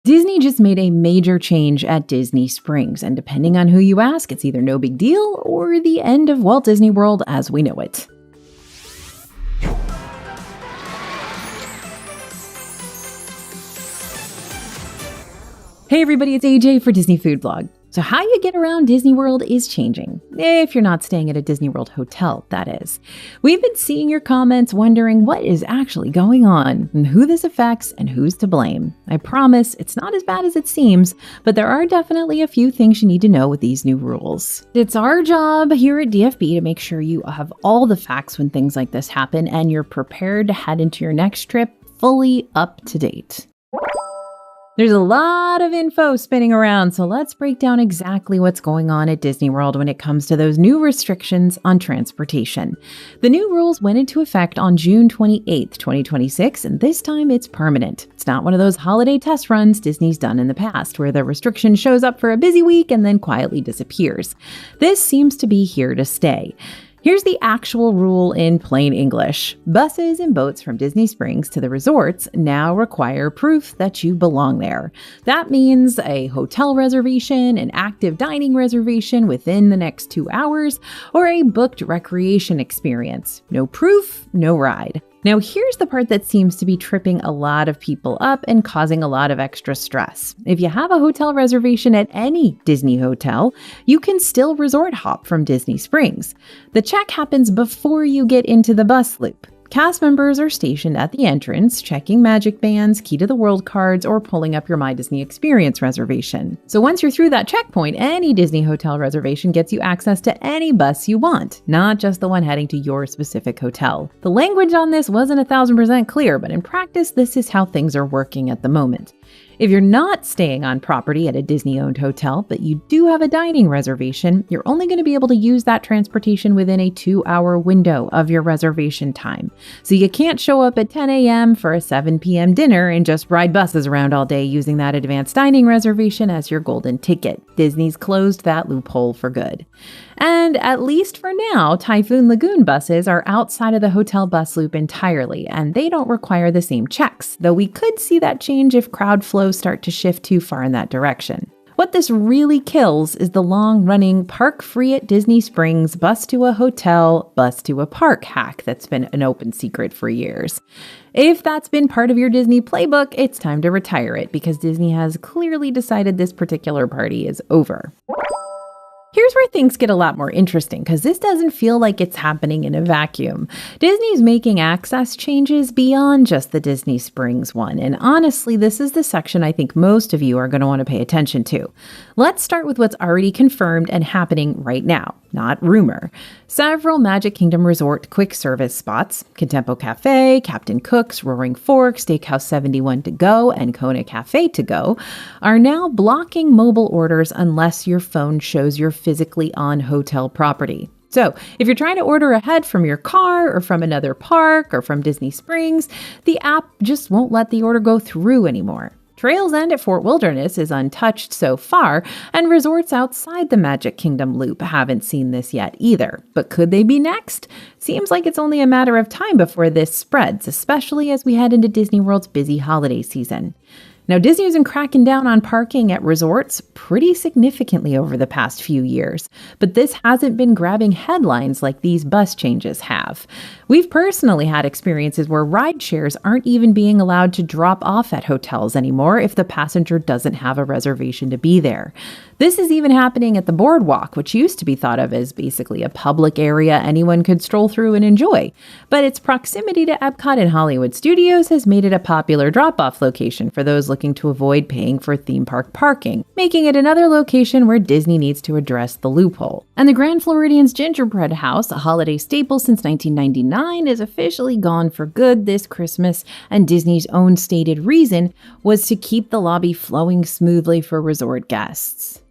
Disney just made a major change at Disney Springs, and depending on who you ask, it's either no big deal or the end of Walt Disney World as we know it. Hey everybody, it's AJ for Disney Food Blog. So how you get around Disney World is changing, if you're not staying at a Disney World hotel, that is. We've been seeing your comments wondering what is actually going on and who this affects and who's to blame. I promise it's not as bad as it seems, but there are definitely a few things you need to know with these new rules. It's our job here at DFB to make sure you have all the facts when things like this happen and you're prepared to head into your next trip fully up to date. There's a lot of info spinning around, so let's break down exactly what's going on at Disney World when it comes to those new restrictions on transportation. The new rules went into effect on June 28th, 2026, and this time it's permanent. It's not one of those holiday test runs Disney's done in the past, where the restriction shows up for a busy week and then quietly disappears. This seems to be here to stay. Here's the actual rule in plain English. Buses and boats from Disney Springs to the resorts now require proof that you belong there. That means a hotel reservation, an active dining reservation within the next 2 hours, or a booked recreation experience. No proof, no ride. Now, here's the part that seems to be tripping a lot of people up and causing a lot of extra stress. If you have a hotel reservation at any Disney hotel, you can still resort hop from Disney Springs. The check happens before you get into the bus loop. Cast members are stationed at the entrance, checking magic bands, key to the world cards, or pulling up your My Disney Experience reservation. So once you're through that checkpoint, any Disney hotel reservation gets you access to any bus you want, not just the one heading to your specific hotel. The language on this wasn't 1000% clear, but in practice, this is how things are working at the moment. If you're not staying on property at a Disney-owned hotel, but you do have a dining reservation, you're only going to be able to use that transportation within a 2-hour window of your reservation time. So you can't show up at 10 a.m. for a 7 p.m. dinner and just ride buses around all day using that advanced dining reservation as your golden ticket. Disney's closed that loophole for good. And at least for now, Typhoon Lagoon buses are outside of the hotel bus loop entirely, and they don't require the same checks, though we could see that change if crowd flows start to shift too far in that direction. What this really kills is the long-running park free at Disney Springs bus to a hotel, bus to a park hack that's been an open secret for years. If that's been part of your Disney playbook, it's time to retire it because Disney has clearly decided this particular party is over. Here's where things get a lot more interesting because this doesn't feel like it's happening in a vacuum. Disney's making access changes beyond just the Disney Springs one, and honestly, this is the section I think most of you are going to want to pay attention to. Let's start with what's already confirmed and happening right now, not rumor. Several Magic Kingdom Resort quick service spots, Contempo Cafe, Captain Cook's, Roaring Fork, Steakhouse 71 to go, and Kona Cafe to go, are now blocking mobile orders unless your phone shows you're physically on hotel property. So if you're trying to order ahead from your car or from another park or from Disney Springs, the app just won't let the order go through anymore. Trails End at Fort Wilderness is untouched so far, and resorts outside the Magic Kingdom loop haven't seen this yet either. But could they be next? Seems like it's only a matter of time before this spreads, especially as we head into Disney World's busy holiday season. Now, Disney has been cracking down on parking at resorts pretty significantly over the past few years, but this hasn't been grabbing headlines like these bus changes have. We've personally had experiences where ride shares aren't even being allowed to drop off at hotels anymore if the passenger doesn't have a reservation to be there. This is even happening at the boardwalk, which used to be thought of as basically a public area anyone could stroll through and enjoy. But its proximity to Epcot and Hollywood Studios has made it a popular drop-off location for those looking to avoid paying for theme park parking, making it another location where Disney needs to address the loophole. And the Grand Floridian's Gingerbread House, a holiday staple since 1999, is officially gone for good this Christmas, and Disney's own stated reason was to keep the lobby flowing smoothly for resort guests.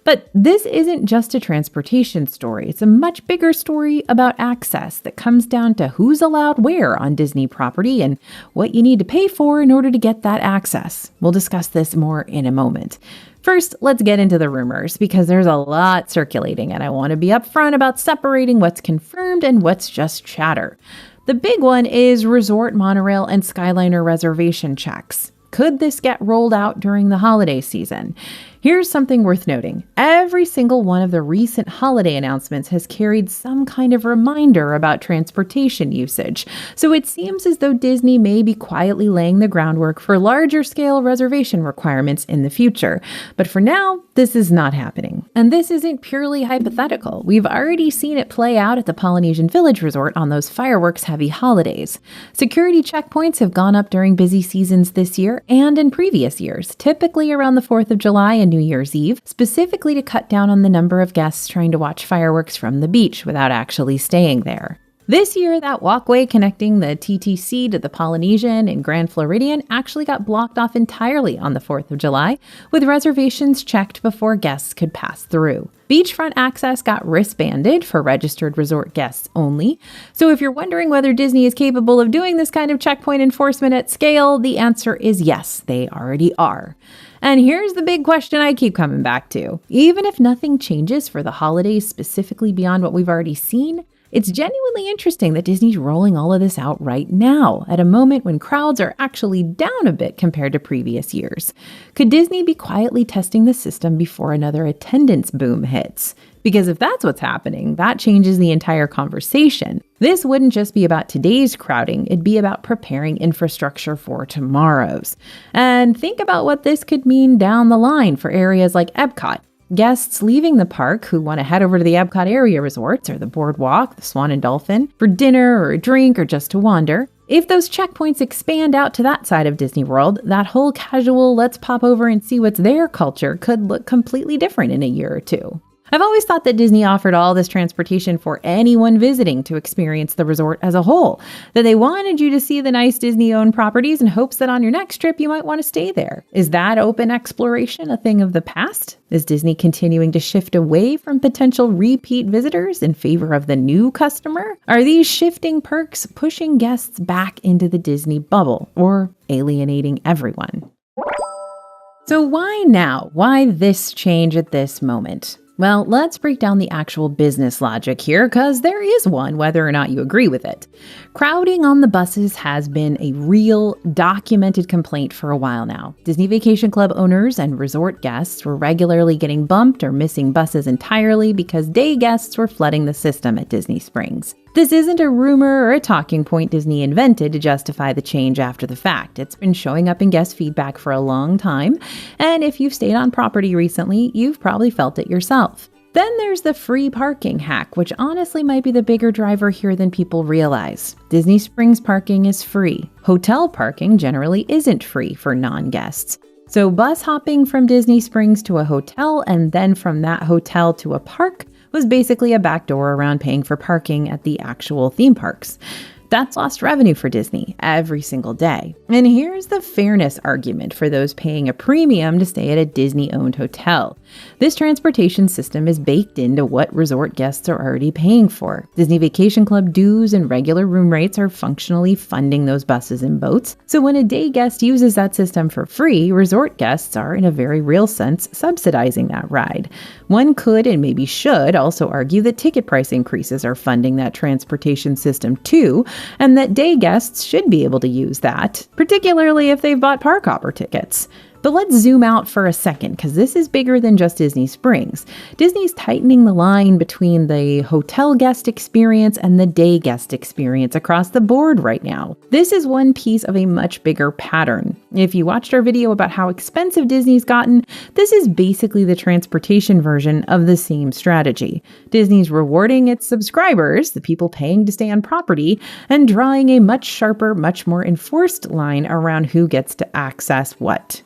But this isn't just a transportation story. It's a much bigger story about access that comes down to who's allowed where on Disney property and what you need to pay for in order to get that access. We'll discuss this more in a moment. First, let's get into the rumors because there's a lot circulating and I want to be upfront about separating what's confirmed and what's just chatter. The big one is resort monorail and Skyliner reservation checks. Could this get rolled out during the holiday season? Here's something worth noting. Every single one of the recent holiday announcements has carried some kind of reminder about transportation usage, so it seems as though Disney may be quietly laying the groundwork for larger scale reservation requirements in the future. But for now, this is not happening. And this isn't purely hypothetical. We've already seen it play out at the Polynesian Village Resort on those fireworks-heavy holidays. Security checkpoints have gone up during busy seasons this year and in previous years, typically around the 4th of July and New Year's Eve, specifically to cut down on the number of guests trying to watch fireworks from the beach without actually staying there. This year, that walkway connecting the TTC to the Polynesian and Grand Floridian actually got blocked off entirely on the 4th of July, with reservations checked before guests could pass through. Beachfront access got wristbanded for registered resort guests only. So if you're wondering whether Disney is capable of doing this kind of checkpoint enforcement at scale, the answer is yes, they already are. And here's the big question I keep coming back to. Even if nothing changes for the holidays specifically beyond what we've already seen, it's genuinely interesting that Disney's rolling all of this out right now, at a moment when crowds are actually down a bit compared to previous years. Could Disney be quietly testing the system before another attendance boom hits? Because if that's what's happening, that changes the entire conversation. This wouldn't just be about today's crowding, it'd be about preparing infrastructure for tomorrow's. And think about what this could mean down the line for areas like Epcot. Guests leaving the park who want to head over to the Epcot area resorts or the Boardwalk, the Swan and Dolphin, for dinner or a drink or just to wander. If those checkpoints expand out to that side of Disney World, that whole casual let's pop over and see what's there culture could look completely different in a year or two. I've always thought that Disney offered all this transportation for anyone visiting to experience the resort as a whole, that they wanted you to see the nice Disney-owned properties in hopes that on your next trip you might want to stay there. Is that open exploration a thing of the past? Is Disney continuing to shift away from potential repeat visitors in favor of the new customer? Are these shifting perks pushing guests back into the Disney bubble or alienating everyone? So why now? Why this change at this moment? Well, let's break down the actual business logic here, because there is one, whether or not you agree with it. Crowding on the buses has been a real, documented complaint for a while now. Disney Vacation Club owners and resort guests were regularly getting bumped or missing buses entirely because day guests were flooding the system at Disney Springs. This isn't a rumor or a talking point Disney invented to justify the change after the fact. It's been showing up in guest feedback for a long time, and if you've stayed on property recently, you've probably felt it yourself. Then there's the free parking hack, which honestly might be the bigger driver here than people realize. Disney Springs parking is free. Hotel parking generally isn't free for non-guests. So bus hopping from Disney Springs to a hotel and then from that hotel to a park was basically a backdoor around paying for parking at the actual theme parks. That's lost revenue for Disney every single day. And here's the fairness argument for those paying a premium to stay at a Disney-owned hotel. This transportation system is baked into what resort guests are already paying for. Disney Vacation Club dues and regular room rates are functionally funding those buses and boats. So when a day guest uses that system for free, resort guests are, in a very real sense, subsidizing that ride. One could, and maybe should, also argue that ticket price increases are funding that transportation system too, and that day guests should be able to use that, particularly if they've bought park hopper tickets. But let's zoom out for a second, because this is bigger than just Disney Springs. Disney's tightening the line between the hotel guest experience and the day guest experience across the board right now. This is one piece of a much bigger pattern. If you watched our video about how expensive Disney's gotten, this is basically the transportation version of the same strategy. Disney's rewarding its subscribers, the people paying to stay on property, and drawing a much sharper, much more enforced line around who gets to access what.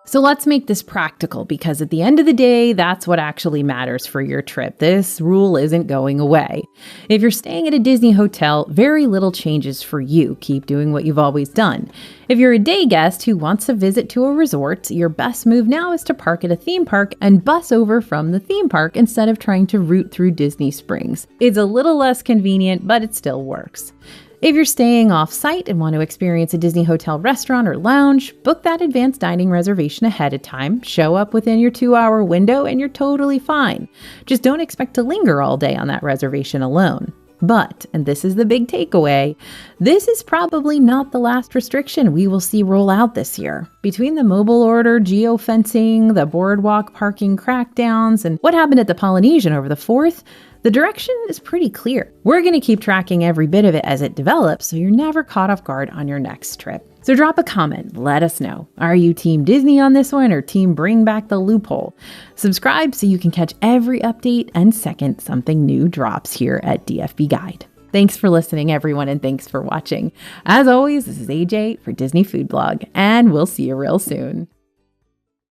So let's make this practical, because at the end of the day, that's what actually matters for your trip. This rule isn't going away. If you're staying at a Disney hotel, very little changes for you. Keep doing what you've always done. If you're a day guest who wants to visit to a resort, your best move now is to park at a theme park and bus over from the theme park instead of trying to route through Disney Springs. It's a little less convenient, but it still works. If you're staying off-site and want to experience a Disney hotel restaurant or lounge, book that advanced dining reservation ahead of time, show up within your 2-hour window, and you're totally fine. Just don't expect to linger all day on that reservation alone. But, and this is the big takeaway, this is probably not the last restriction we will see roll out this year. Between the mobile order geofencing, the boardwalk parking crackdowns, and what happened at the Polynesian over the 4th, the direction is pretty clear. We're going to keep tracking every bit of it as it develops so you're never caught off guard on your next trip. So drop a comment, let us know. Are you Team Disney on this one or Team Bring Back the Loophole? Subscribe so you can catch every update and second something new drops here at DFB Guide. Thanks for listening, everyone, and thanks for watching. As always, this is AJ for Disney Food Blog, and we'll see you real soon.